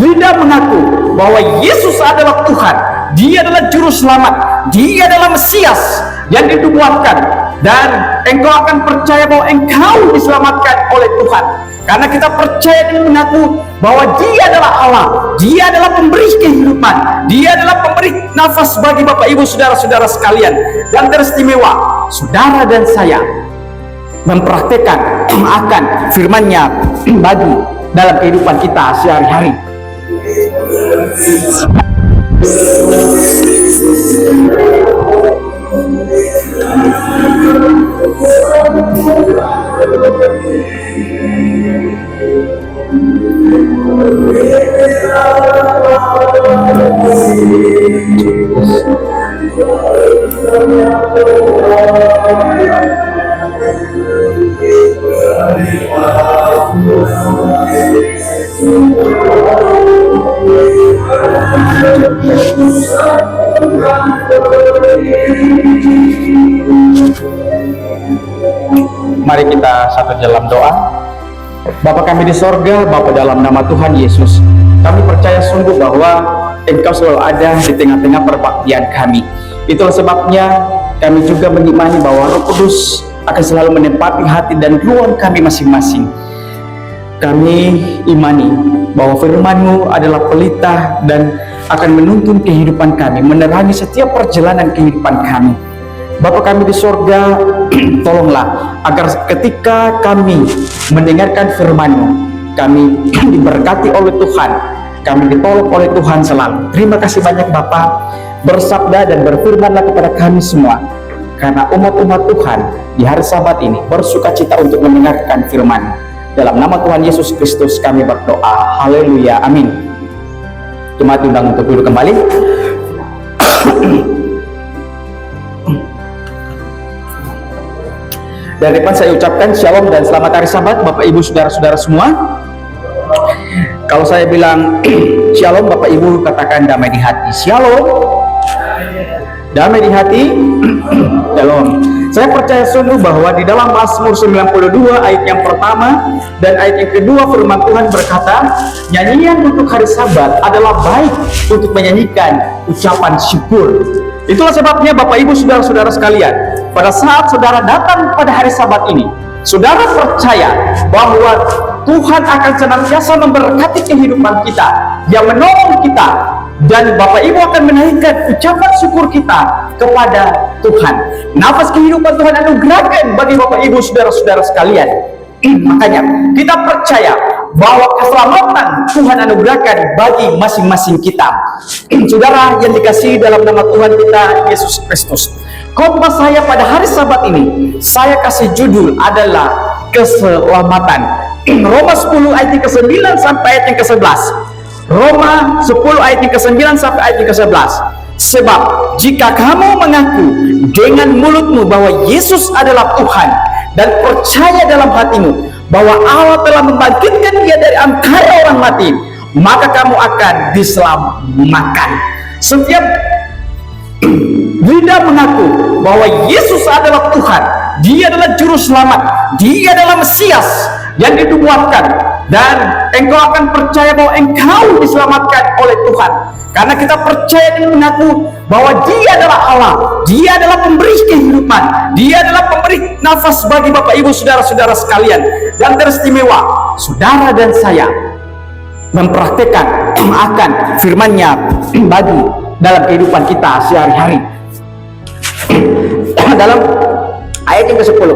lidah mengaku bahwa Yesus adalah Tuhan, Dia adalah Juru Selamat, Dia adalah Mesias yang dinubuatkan, dan engkau akan percaya bahwa engkau diselamatkan oleh Tuhan. Karena kita percaya dan mengaku bahwa Dia adalah Allah, Dia adalah pemberi kehidupan, Dia adalah pemberi nafas bagi Bapak Ibu saudara-saudara sekalian. Dan teristimewa, saudara dan saya mempraktekkan akan firman-Nya bagi dalam kehidupan kita sehari-hari. Mari kita satu dalam doa. Bapa kami di sorga, Bapa dalam nama Tuhan Yesus, kami percaya sungguh bahwa Engkau selalu ada di tengah-tengah perbaktian kami. Itulah sebabnya kami juga mengimani bahwa Roh Kudus akan selalu menempati hati dan ruang kami masing-masing. Kami imani bahwa firman-Mu adalah pelita dan akan menuntun kehidupan kami, menerangi setiap perjalanan kehidupan kami. Bapa kami di sorga, tolonglah agar ketika kami mendengarkan firman-Mu, kami diberkati oleh Tuhan, kami ditolong oleh Tuhan selalu. Terima kasih banyak Bapa, bersabda dan berfirmanlah kepada kami semua, karena umat-umat Tuhan di hari Sabat ini bersuka cita untuk mendengarkan firman. Dalam nama Tuhan Yesus Kristus kami berdoa, haleluya, amin. Jemaat diundang untuk duduk kembali. Dan depan saya ucapkan shalom dan selamat hari Sabat Bapak Ibu saudara-saudara semua. Kalau saya bilang shalom, Bapak Ibu katakan damai di hati. Shalom, damai di hati. Shalom. Saya percaya sungguh bahwa di dalam Mazmur 92 ayat yang pertama dan ayat yang kedua, firman Tuhan berkata, nyanyian untuk hari Sabat adalah baik untuk menyanyikan ucapan syukur. Itulah sebabnya Bapak Ibu saudara-saudara sekalian, pada saat saudara datang pada hari Sabat ini, saudara percaya bahwa Tuhan akan senantiasa memberkati kehidupan kita, yang menolong kita, dan Bapak Ibu akan menaikkan ucapan syukur kita kepada Tuhan. Nafas kehidupan Tuhan anugerahkan bagi Bapak Ibu saudara-saudara sekalian. Makanya kita percaya bahwa keselamatan Tuhan anugerahkan bagi masing-masing kita. Saudara yang dikasihi dalam nama Tuhan kita Yesus Kristus, khotbah saya pada hari Sabat ini saya kasih judul adalah keselamatan. Roma 10 ayat yang ke-9 sampai ayat yang ke-11. Roma 10 ayat yang ke-9 sampai ayat yang ke-11. Sebab jika kamu mengaku dengan mulutmu bahwa Yesus adalah Tuhan dan percaya dalam hatimu bahwa Allah telah membangkitkan Dia dari antara orang mati, maka kamu akan diselamatkan. Setiap lidah mengaku bahwa Yesus adalah Tuhan, Dia adalah Juru Selamat, Dia adalah Mesias yang dinubuatkan, dan engkau akan percaya bahwa engkau diselamatkan oleh Tuhan. Karena kita percaya dan mengaku bahwa Dia adalah Allah, Dia adalah pemberi kehidupan, Dia adalah pemberi nafas bagi Bapak Ibu saudara-saudara sekalian. Dan teristimewa, saudara dan saya mempraktekkan akan firman-Nya bagi dalam kehidupan kita sehari-hari. Dalam ayat yang ke-10,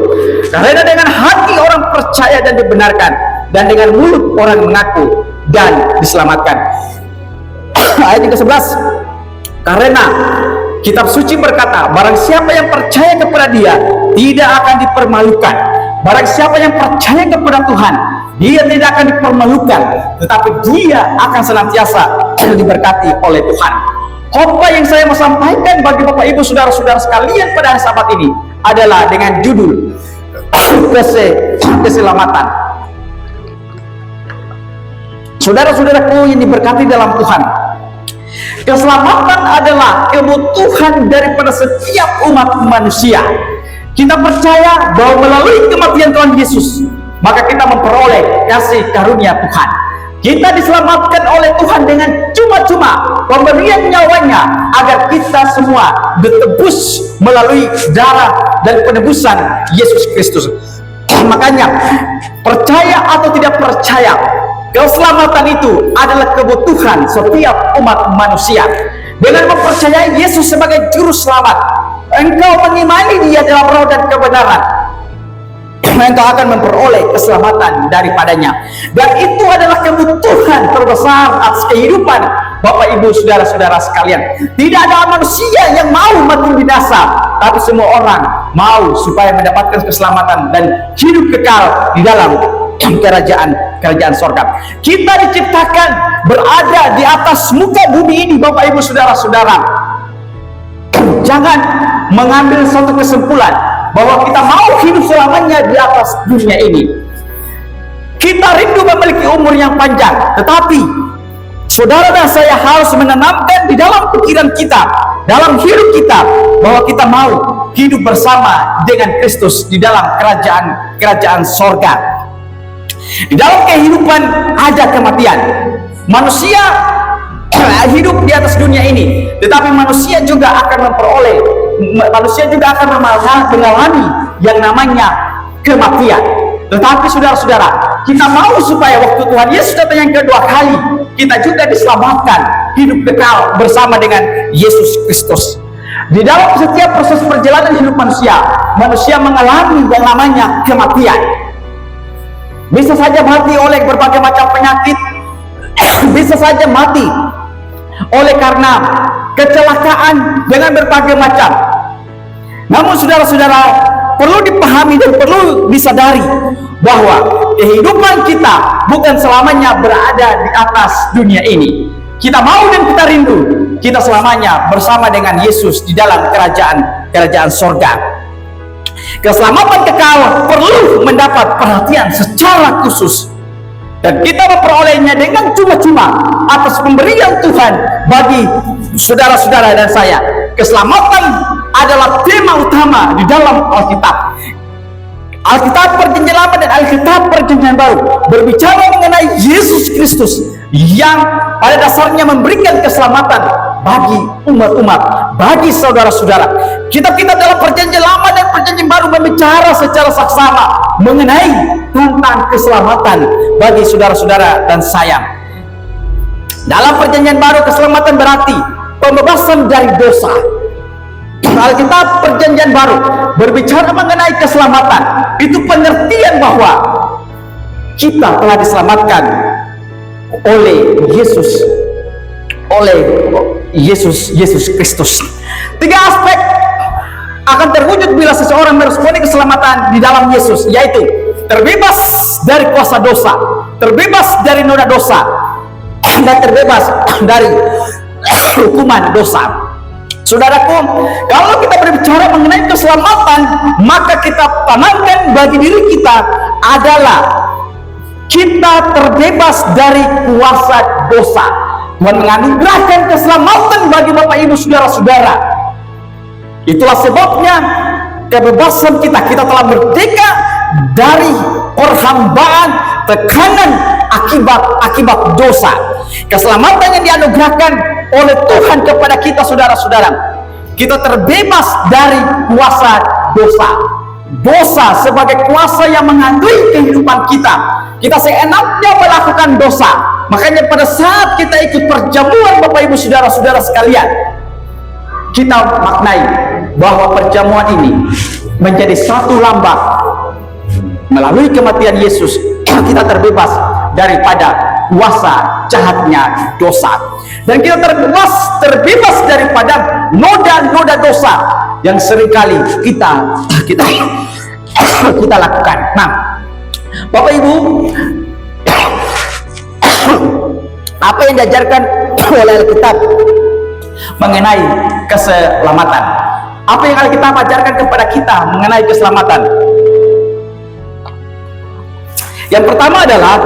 karena dengan hati orang percaya dan dibenarkan, dan dengan mulut orang mengaku dan diselamatkan. Ayat yang ke-11, karena kitab suci berkata, barang siapa yang percaya kepada Dia tidak akan dipermalukan. Barang siapa yang percaya kepada Tuhan, dia tidak akan dipermalukan, tetapi dia akan senantiasa diberkati oleh Tuhan. Khotbah yang saya mau sampaikan bagi Bapak Ibu saudara-saudara sekalian pada hari Sabat ini adalah dengan judul keselamatan. Saudara-saudaraku yang diberkati dalam Tuhan, keselamatan adalah kebutuhan daripada setiap umat manusia. Kita percaya bahwa melalui kematian Tuhan Yesus, maka kita memperoleh kasih karunia Tuhan. Kita diselamatkan oleh Tuhan dengan cuma-cuma pemberian nyawanya agar kita semua ditebus melalui darah dan penebusan Yesus Kristus. Makanya percaya atau tidak percaya, keselamatan itu adalah kebutuhan setiap umat manusia. Dengan mempercayai Yesus sebagai juru selamat, engkau mengimani Dia dalam roh dan kebenaran, engkau akan memperoleh keselamatan daripadanya. Dan itu adalah kebutuhan terbesar atas kehidupan Bapak Ibu saudara-saudara sekalian. Tidak ada manusia yang mau mati binasa, tapi semua orang mau supaya mendapatkan keselamatan dan hidup kekal di dalam kerajaan sorga. Kita diciptakan berada di atas muka bumi ini, Bapak Ibu saudara-saudara. Jangan mengambil suatu kesimpulan bahwa kita mau hidup selamanya di atas dunia ini. Kita rindu memiliki umur yang panjang, tetapi saudara dan saya harus menanamkan di dalam pikiran kita, dalam hidup kita, bahwa kita mau hidup bersama dengan Kristus di dalam kerajaan sorga. Di dalam kehidupan ada kematian. Manusia hidup di atas dunia ini, tetapi manusia juga akan mengalami yang namanya kematian. Tetapi saudara-saudara, kita mau supaya waktu Tuhan Yesus datang yang kedua kali, kita juga diselamatkan hidup kekal bersama dengan Yesus Kristus. Di dalam setiap proses perjalanan hidup manusia mengalami yang namanya kematian. Bisa saja mati oleh berbagai macam penyakit, bisa saja mati oleh karena kecelakaan dengan berbagai macam. Namun saudara-saudara, perlu dipahami dan perlu disadari bahwa kehidupan kita bukan selamanya berada di atas dunia ini. Kita mau dan kita rindu kita selamanya bersama dengan Yesus di dalam kerajaan sorga. Keselamatan kekal perlu mendapat perhatian secara khusus, dan kita memperolehnya dengan cuma-cuma atas pemberian Tuhan bagi saudara-saudara dan saya. Keselamatan adalah tema utama di dalam Alkitab. Alkitab Perjanjian Lama dan Alkitab Perjanjian Baru berbicara mengenai Yesus Kristus yang pada dasarnya memberikan keselamatan bagi umat-umat, bagi saudara-saudara. Kita dalam Perjanjian Lama dan Perjanjian Baru berbicara secara saksama mengenai tentang keselamatan bagi saudara-saudara dan saya. Dalam Perjanjian Baru, keselamatan berarti pembebasan dari dosa. Alkitab Perjanjian Baru berbicara mengenai keselamatan, itu pengertian bahwa kita telah diselamatkan oleh Yesus Kristus. 3 aspek akan terwujud bila seseorang meresponi keselamatan di dalam Yesus, yaitu terbebas dari kuasa dosa, terbebas dari noda dosa, dan terbebas dari hukuman dosa. Saudaraku, kalau kita berbicara mengenai keselamatan, maka kita tanamkan bagi diri kita adalah kita terbebas dari kuasa dosa. Tuhan menganugerahkan keselamatan bagi Bapak Ibu saudara-saudara. Itulah sebabnya kebebasan kita telah merdeka dari perhambaan, tekanan akibat dosa. Keselamatan yang dianugerahkan oleh Tuhan kepada kita saudara-saudara, kita terbebas dari kuasa dosa. Dosa sebagai kuasa yang menghantui kehidupan kita. Kita seenaknya melakukan dosa. Makanya pada saat kita ikut perjamuan Bapak Ibu saudara-saudara sekalian, kita maknai bahwa perjamuan ini menjadi satu lambang melalui kematian Yesus kita terbebas daripada kuasa jahatnya dosa, dan kita terbebas daripada noda-noda dosa yang seringkali kita lakukan. Nah, Bapak Ibu, apa yang diajarkan oleh Alkitab mengenai keselamatan? Apa yang Alkitab ajarkan kepada kita mengenai keselamatan? Yang pertama adalah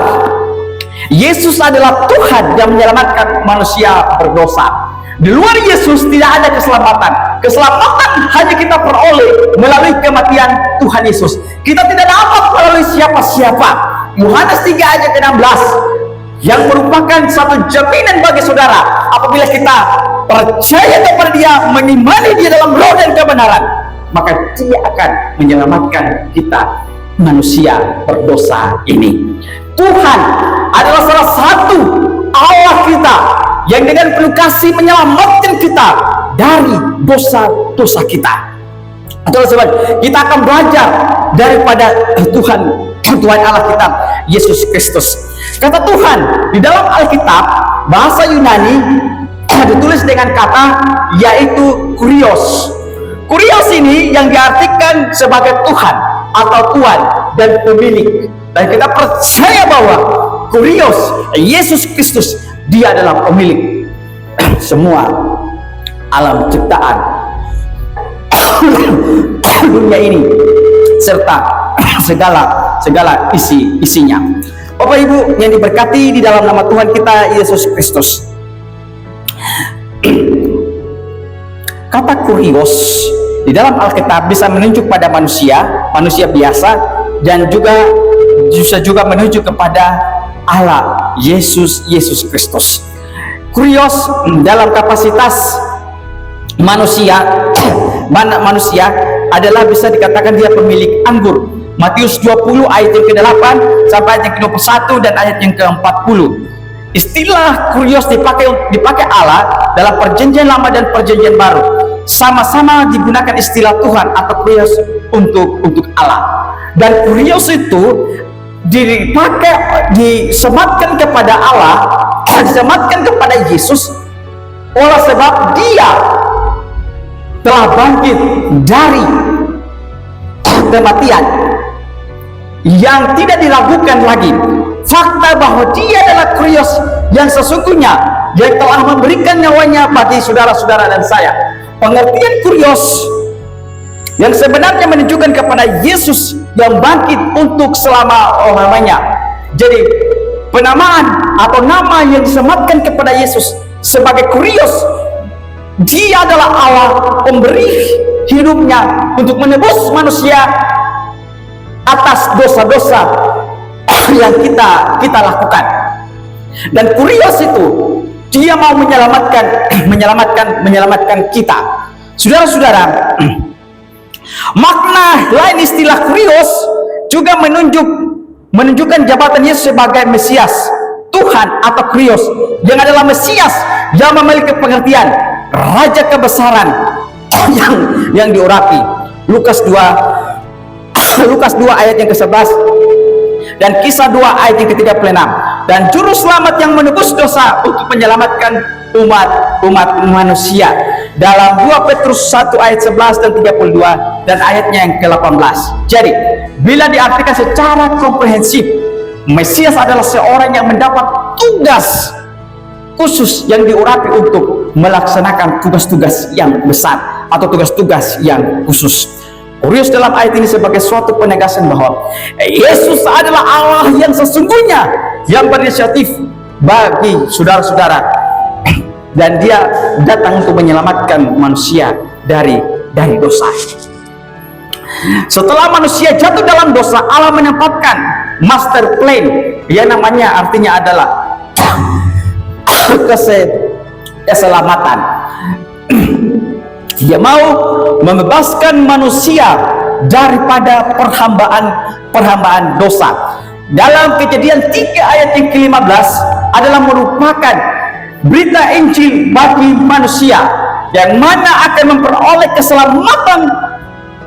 Yesus adalah Tuhan yang menyelamatkan manusia berdosa. Di luar Yesus tidak ada keselamatan. Keselamatan hanya kita peroleh melalui kematian Tuhan Yesus. Kita tidak dapat melalui siapa-siapa. Yohanes 3 ayat 16. yang merupakan satu jaminan bagi saudara apabila kita percaya kepada Dia, mengimani Dia dalam roh dan kebenaran, maka Dia akan menyelamatkan kita manusia berdosa ini. Tuhan adalah salah satu Allah kita yang dengan penuh kasih menyelamatkan kita dari dosa-dosa kita. Atau sebab kita akan belajar daripada Tuhan Allah kita, Yesus Kristus. Kata Tuhan di dalam Alkitab bahasa Yunani ditulis dengan kata yaitu kurios. Kurios ini yang diartikan sebagai Tuhan atau Tuhan dan pemilik. Dan kita percaya bahwa kurios Yesus Kristus, Dia adalah pemilik semua alam ciptaan dunia ini serta segala isinya. Bapak Ibu yang diberkati di dalam nama Tuhan kita Yesus Kristus, kata kurios di dalam Alkitab bisa menunjuk pada manusia biasa, dan bisa juga menunjuk kepada Allah Yesus Kristus. Kurios dalam kapasitas manusia adalah bisa dikatakan dia pemilik anggur. Matius 20 ayat yang ke-8 sampai ayat yang ke-21 dan ayat yang ke-40. Istilah kurios dipakai Allah dalam perjanjian lama dan perjanjian baru. Sama-sama digunakan istilah Tuhan atau kurios untuk Allah. Dan kurios itu disematkan kepada Allah, disematkan kepada Yesus oleh sebab Dia telah bangkit dari kematian yang tidak diragukan lagi. Fakta bahwa Dia adalah kurios yang sesungguhnya, yang telah memberikan nyawanya bagi saudara-saudara dan saya. Pengertian kurios yang sebenarnya menunjukkan kepada Yesus yang bangkit untuk selama-lamanya. Jadi penamaan atau nama yang disematkan kepada Yesus sebagai kurios, Dia adalah Allah pemberi hidupnya untuk menebus manusia atas dosa-dosa yang kita lakukan. Dan kurios itu Dia mau menyelamatkan kita. Saudara-saudara, makna lain istilah kurios juga menunjukkan jabatan Yesus sebagai Mesias, Tuhan atau kurios, yang adalah Mesias yang memiliki pengertian Raja kebesaran yang diurapi. Lukas 2 ayat yang ke-11 dan Kisah 2 ayat yang ke-36. Dan juru selamat yang menebus dosa untuk menyelamatkan umat manusia dalam 2 Petrus 1 ayat 11 dan 32 dan ayatnya yang ke-18. Jadi bila diartikan secara komprehensif, Mesias adalah seorang yang mendapat tugas khusus yang diurapi untuk melaksanakan tugas-tugas yang besar atau tugas-tugas yang khusus. Kurios dalam ayat ini sebagai suatu penegasan bahwa Yesus adalah Allah yang sesungguhnya yang berinisiatif bagi saudara-saudara, dan Dia datang untuk menyelamatkan manusia dari dosa. Setelah manusia jatuh dalam dosa, Allah menempatkan master plan yang namanya artinya adalah keselamatan. Dia mau membebaskan manusia daripada perhambaan dosa. Dalam Kejadian 3 ayat yang ke-15 adalah merupakan berita Injil bagi manusia yang mana akan memperoleh keselamatan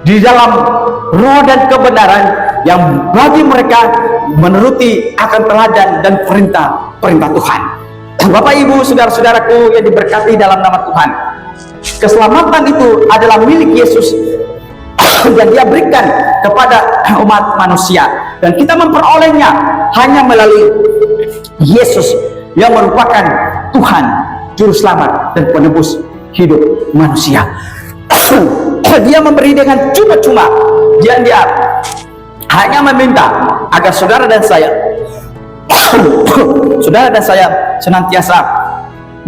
di dalam roh dan kebenaran yang bagi mereka menuruti akan teladan dan perintah Tuhan. Bapak Ibu, saudara-saudaraku yang diberkati dalam nama Tuhan, keselamatan itu adalah milik Yesus dan Dia berikan kepada umat manusia, dan kita memperolehnya hanya melalui Yesus yang merupakan Tuhan, Juru Selamat dan Penebus hidup manusia. Dia memberi dengan cuma-cuma, dan Dia hanya meminta agar saudara dan saya senantiasa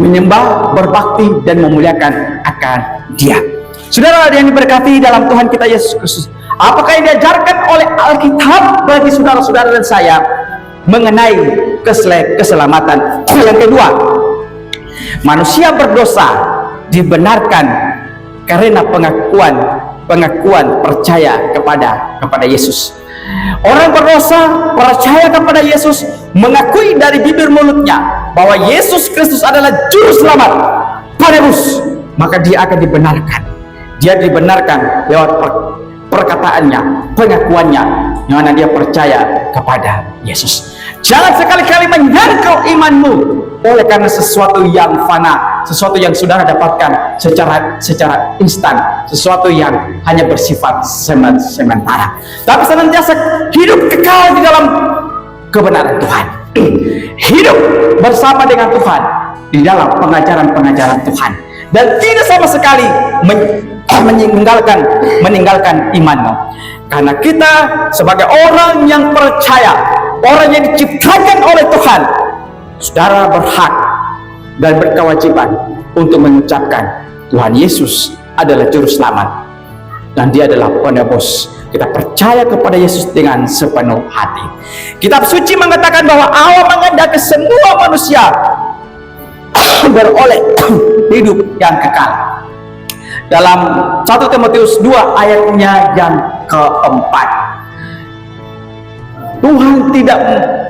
menyembah, berbakti dan memuliakan akan Dia. Saudara yang diberkati dalam Tuhan kita Yesus Kristus, apakah yang diajarkan oleh Alkitab bagi saudara-saudara dan saya mengenai keselamatan. Yang kedua, manusia berdosa dibenarkan karena pengakuan percaya kepada Yesus. Orang berdosa percaya kepada Yesus, mengakui dari bibir mulutnya bahwa Yesus Kristus adalah juru selamat, penebus, maka dia akan dibenarkan. Dia dibenarkan lewat perkataannya, pengakuannya, yang mana dia percaya kepada Yesus. Jangan sekali-kali menyangkal imanmu oleh karena sesuatu yang fana, sesuatu yang saudara dapatkan secara instan, sesuatu yang hanya bersifat sementara. Tapi senantiasa hidup kekal di dalam kebenaran Tuhan. Hidup bersama dengan Tuhan di dalam pengajaran-pengajaran Tuhan, dan tidak sama sekali meninggalkan imanmu. Karena kita sebagai orang yang percaya, orang yang diciptakan oleh Tuhan, saudara berhak dan berkewajiban untuk mengucapkan Tuhan Yesus adalah juru selamat dan dia adalah penebus. Kita percaya kepada Yesus dengan sepenuh hati. Kitab suci mengatakan bahwa Allah menghendaki semua manusia beroleh hidup yang kekal. Dalam 1 Timotius 2 ayatnya yang keempat, Tuhan tidak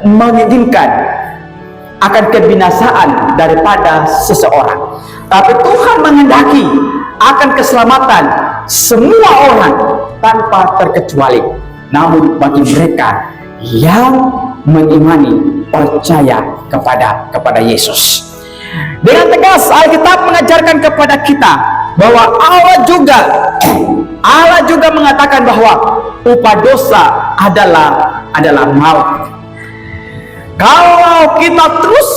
menginginkan akan kebinasaan daripada seseorang, tapi Tuhan menghendaki akan keselamatan semua orang tanpa terkecuali. Namun bagi mereka yang mengimani, percaya kepada Yesus. Dengan tegas Alkitab mengajarkan kepada kita bahwa Allah juga mengatakan bahwa upah dosa adalah maut. Kalau kita terus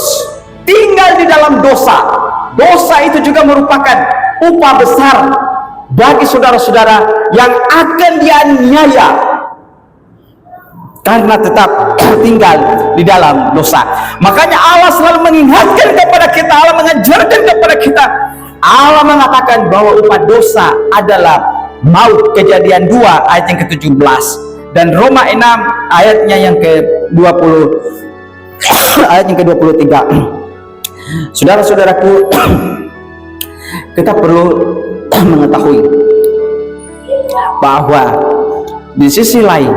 tinggal di dalam dosa itu juga merupakan upah besar bagi saudara-saudara yang akan dianiaya karena tetap tinggal di dalam dosa. Makanya Allah selalu mengingatkan kepada kita, Allah mengajarkan kepada kita, Allah mengatakan bahwa upah dosa adalah maut. Kejadian 2 ayat yang ke-17 dan Roma 6 ayatnya yang ke-20 ayat yang ke-23. Saudara-saudaraku, kita perlu mengetahui bahwa di sisi lain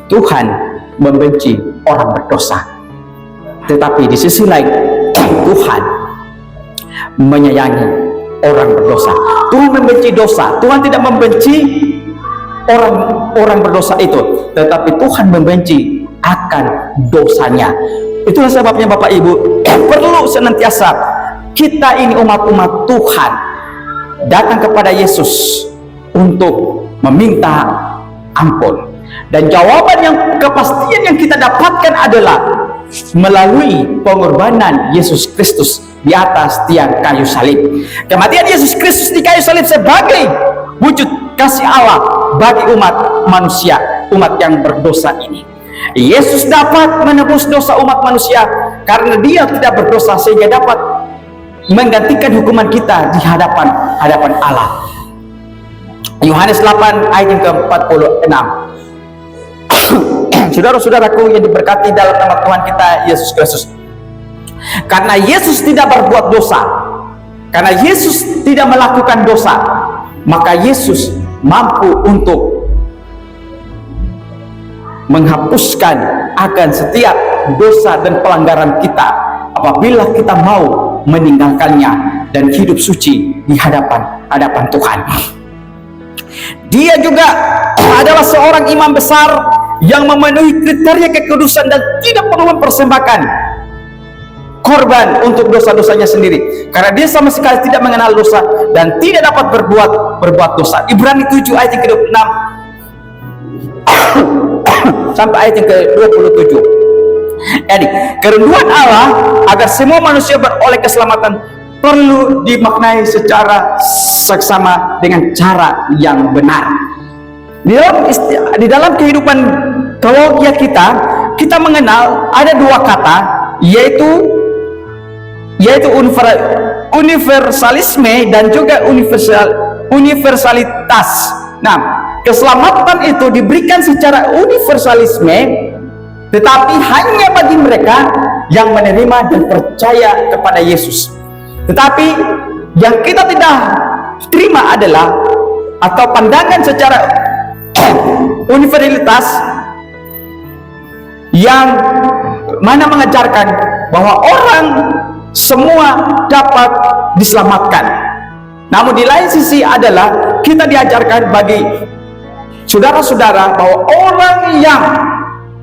Tuhan membenci orang berdosa, tetapi di sisi lain Tuhan menyayangi orang berdosa. Tuhan membenci dosa. Tuhan tidak membenci orang berdosa itu, tetapi Tuhan membenci akan dosanya. Itulah sebabnya Bapak Ibu perlu senantiasa kita ini umat-umat Tuhan datang kepada Yesus untuk meminta ampun. Dan jawaban yang kepastian yang kita dapatkan adalah melalui pengorbanan Yesus Kristus di atas tiang kayu salib. Kematian Yesus Kristus di kayu salib sebagai wujud kasih Allah bagi umat manusia, umat yang berdosa ini. Yesus dapat menebus dosa umat manusia karena dia tidak berdosa, sehingga dapat menggantikan hukuman kita di hadapan Allah. Yohanes 8 ayat yang ke-46. Saudara-saudaraku yang diberkati dalam nama Tuhan kita Yesus Kristus, karena Yesus tidak berbuat dosa, karena Yesus tidak melakukan dosa, maka Yesus mampu untuk menghapuskan akan setiap dosa dan pelanggaran kita apabila kita mau meninggalkannya dan hidup suci di hadapan Tuhan. Dia juga adalah seorang imam besar yang memenuhi kriteria kekudusan dan tidak perlu mempersembahkan korban untuk dosa-dosanya sendiri, karena dia sama sekali tidak mengenal dosa dan tidak dapat berbuat dosa. Ibrani 7 ayat yang ke-26 sampai ayat yang ke-27. Jadi kerinduan Allah agar semua manusia beroleh keselamatan perlu dimaknai secara seksama dengan cara yang benar. Di dalam kehidupan teologi kita mengenal ada dua kata, yaitu universalisme dan juga universalitas. Nah, keselamatan itu diberikan secara universalisme tetapi hanya bagi mereka yang menerima dan percaya kepada Yesus. Tetapi yang kita tidak terima adalah, atau pandangan secara universalitas, yang mana mengajarkan bahwa orang semua dapat diselamatkan. Namun di lain sisi adalah kita diajarkan bagi saudara-saudara bahwa orang yang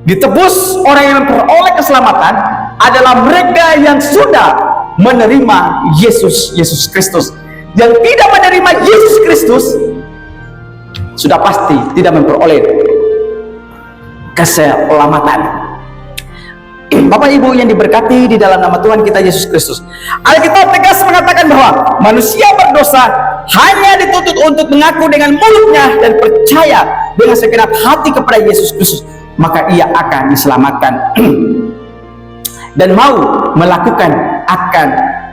ditebus, orang yang memperoleh keselamatan adalah mereka yang sudah menerima Yesus Kristus. Yang tidak menerima Yesus Kristus sudah pasti tidak memperoleh keselamatan. Bapak Ibu yang diberkati di dalam nama Tuhan kita Yesus Kristus, Alkitab tegas mengatakan bahwa manusia berdosa hanya dituntut untuk mengaku dengan mulutnya dan percaya dengan segenap hati kepada Yesus Kristus, maka ia akan diselamatkan dan mau melakukan akan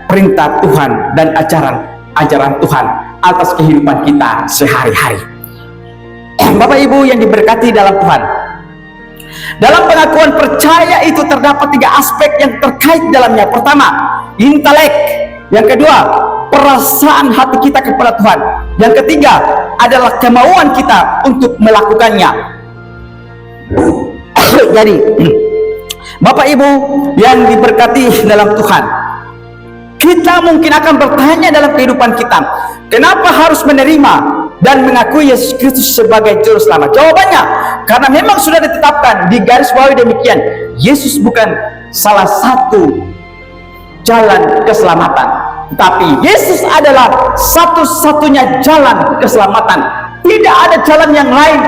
perintah Tuhan dan ajaran Tuhan atas kehidupan kita sehari-hari. Bapak Ibu yang diberkati dalam Tuhan, dalam pengakuan percaya itu terdapat 3 aspek yang terkait dalamnya. Pertama, intelek. Yang kedua, perasaan hati kita kepada Tuhan. Yang ketiga adalah kemauan kita untuk melakukannya. Jadi, Bapak Ibu yang diberkati dalam Tuhan, kita mungkin akan bertanya dalam kehidupan kita, kenapa harus menerima dan mengakui Yesus Kristus sebagai juru selamat? Jawabannya, karena memang sudah ditetapkan di garis bawah demikian, Yesus bukan salah satu jalan keselamatan, tapi Yesus adalah satu-satunya jalan keselamatan. Tidak ada jalan yang lain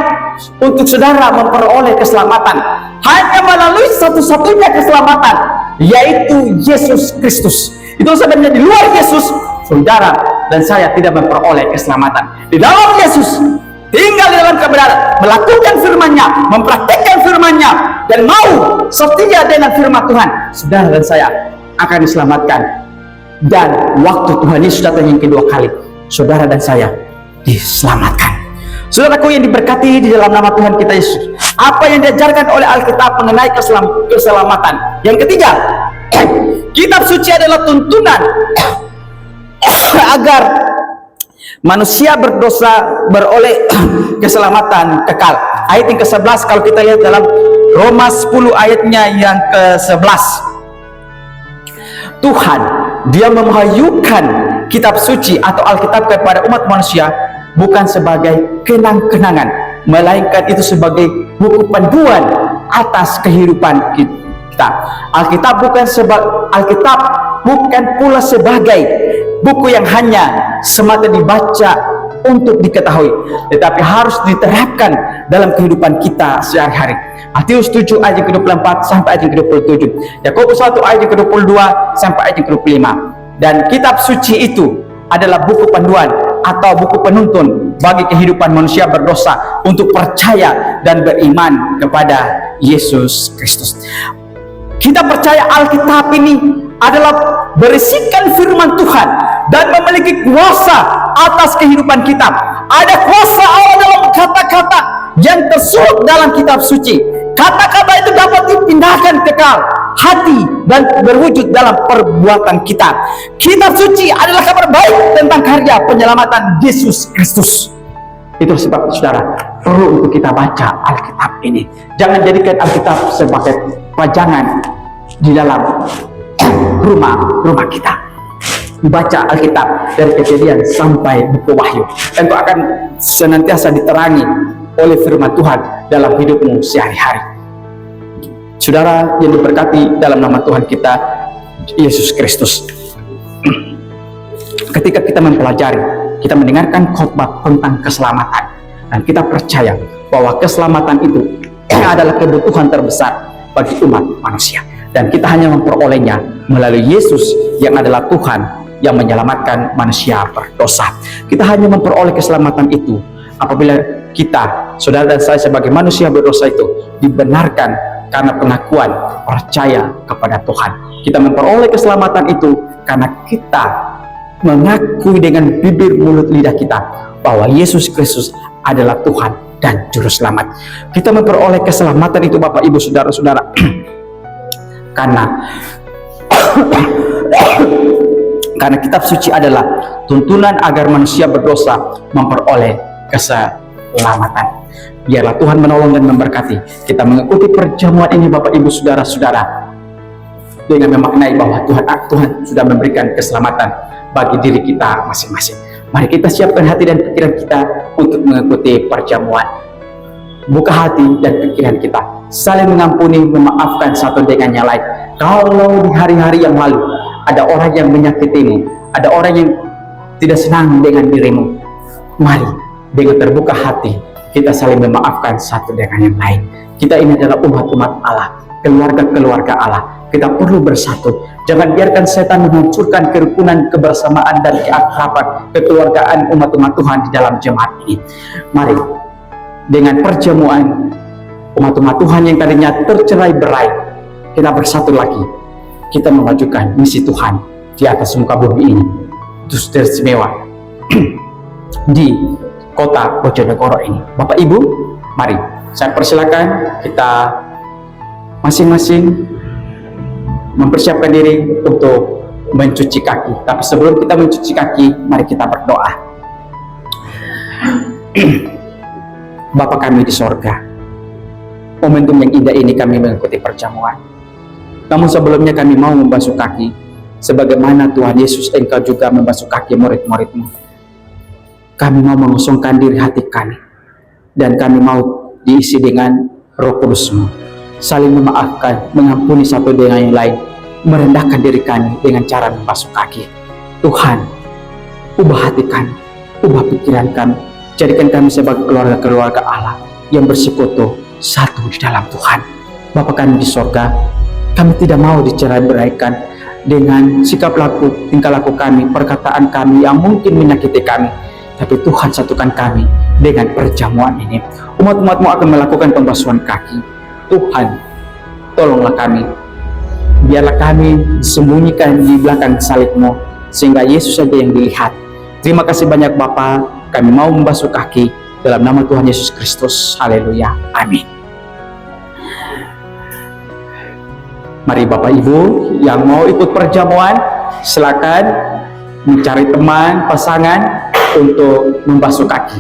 untuk saudara memperoleh keselamatan, hanya melalui satu-satunya keselamatan, yaitu Yesus Kristus. Itu sebenarnya di luar Yesus, saudara dan saya tidak memperoleh keselamatan. Di dalam Yesus, tinggal di dalam kebenaran, melakukan firman-Nya, mempraktikkan firman-Nya, dan mau setia dengan firman Tuhan, saudara dan saya akan diselamatkan. Dan waktu Tuhan Yesus datang yang kedua kali, saudara dan saya diselamatkan. Saudaraku yang diberkati di dalam nama Tuhan kita Yesus, apa yang diajarkan oleh Alkitab mengenai keselamatan? Yang ketiga, kitab suci adalah tuntunan agar manusia berdosa beroleh keselamatan kekal. Ayat yang ke-11 kalau kita lihat dalam Roma 10 ayatnya yang ke-11. Tuhan, Dia memahyukan kitab suci atau Alkitab kepada umat manusia bukan sebagai kenang-kenangan, melainkan itu sebagai buku panduan atas kehidupan kita. Alkitab bukan pula sebagai buku yang hanya semata dibaca untuk diketahui, tetapi harus diterapkan dalam kehidupan kita sehari-hari. Matius 7 ayat ke-24 sampai ayat ke-27, Yakobus 1 ayat ke-22 sampai ayat ke-25. Dan kitab suci itu adalah buku panduan atau buku penuntun bagi kehidupan manusia berdosa untuk percaya dan beriman kepada Yesus Kristus. Kita percaya Alkitab ini adalah berisikan firman Tuhan dan memiliki kuasa atas kehidupan kita. Ada kuasa Allah dalam kata-kata yang tersurat dalam kitab suci. Kata-kata itu dapat dipindahkan ke hati dan berwujud dalam perbuatan kita. Kitab suci adalah kabar baik tentang karya penyelamatan Yesus Kristus. Itu sebab saudara perlu untuk kita baca Alkitab ini. Jangan jadikan Alkitab sebagai pajangan di dalam rumah kita. Baca Alkitab dari Kejadian sampai buku Wahyu, dan kau akan senantiasa diterangi oleh firman Tuhan dalam hidupmu sehari-hari. Saudara yang diberkati dalam nama Tuhan kita Yesus Kristus, ketika kita mempelajari, kita mendengarkan khotbah tentang keselamatan, dan kita percaya bahwa keselamatan itu adalah kebutuhan terbesar bagi umat manusia, dan kita hanya memperolehnya melalui Yesus yang adalah Tuhan yang menyelamatkan manusia berdosa. Kita hanya memperoleh keselamatan itu apabila kita, saudara dan saya sebagai manusia berdosa itu, dibenarkan karena pengakuan percaya kepada Tuhan. Kita memperoleh keselamatan itu karena kita mengakui dengan bibir, mulut, lidah kita bahwa Yesus Kristus adalah Tuhan dan Juru Selamat. Kita memperoleh keselamatan itu Bapak Ibu Saudara-saudara karena kitab suci adalah tuntunan agar manusia berdosa memperoleh keselamatan. Biarlah Tuhan menolong dan memberkati kita mengikuti perjamuan ini Bapak Ibu Saudara-saudara, dengan memaknai bahwa Tuhan sudah memberikan keselamatan bagi diri kita masing-masing. Mari kita siapkan hati dan pikiran kita untuk mengikuti perjamuan. Buka hati dan pikiran kita, saling mengampuni, memaafkan satu dengan yang lain. Kalau di hari-hari yang lalu ada orang yang menyakitimu, ada orang yang tidak senang dengan dirimu, mari dengan terbuka hati kita saling memaafkan satu dengan yang lain. Kita ini adalah umat-umat Allah, keluarga-keluarga Allah. Kita perlu bersatu. Jangan biarkan setan menghancurkan kerukunan, kebersamaan, dan keakraban, kekeluargaan umat-umat Tuhan di dalam jemaat ini. Mari dengan perjamuan umat-umat Tuhan yang tadinya tercerai-berai, kita bersatu lagi. Kita memajukan misi Tuhan di atas muka bumi ini. Itu istimewa di kota Bojonegoro ini. Bapak Ibu, mari saya persilakan kita masing-masing mempersiapkan diri untuk mencuci kaki. Tapi sebelum kita mencuci kaki, mari kita berdoa. Bapa kami di sorga, momentum yang indah ini kami mengikuti perjamuan. Namun sebelumnya kami mau membasuh kaki, sebagaimana Tuhan Yesus Engkau juga membasuh kaki murid-murid-Mu. Kami mau mengosongkan diri hati kami, dan kami mau diisi dengan Roh Kudus-Mu, saling memaafkan, mengampuni satu dengan yang lain, merendahkan diri kami dengan cara membasuh kaki. Tuhan, ubah hati kami, ubah pikiran kami, jadikan kami sebagai keluarga-keluarga Allah yang bersekutu satu di dalam Tuhan. Bapa kami di sorga, kami tidak mau dicerai-beraikan dengan sikap laku, tingkah laku kami, perkataan kami yang mungkin menyakiti kami. Tapi Tuhan satukan kami dengan perjamuan ini. Umat-umat-Mu akan melakukan pembasuhan kaki. Tuhan, tolonglah kami. Biarlah kami disembunyikan di belakang salib-Mu, sehingga Yesus saja yang dilihat. Terima kasih banyak Bapa. Kami mau membasuh kaki dalam nama Tuhan Yesus Kristus. Haleluya. Amin. Mari Bapak Ibu yang mau ikut perjamuan, silakan mencari teman, pasangan untuk membasuh kaki.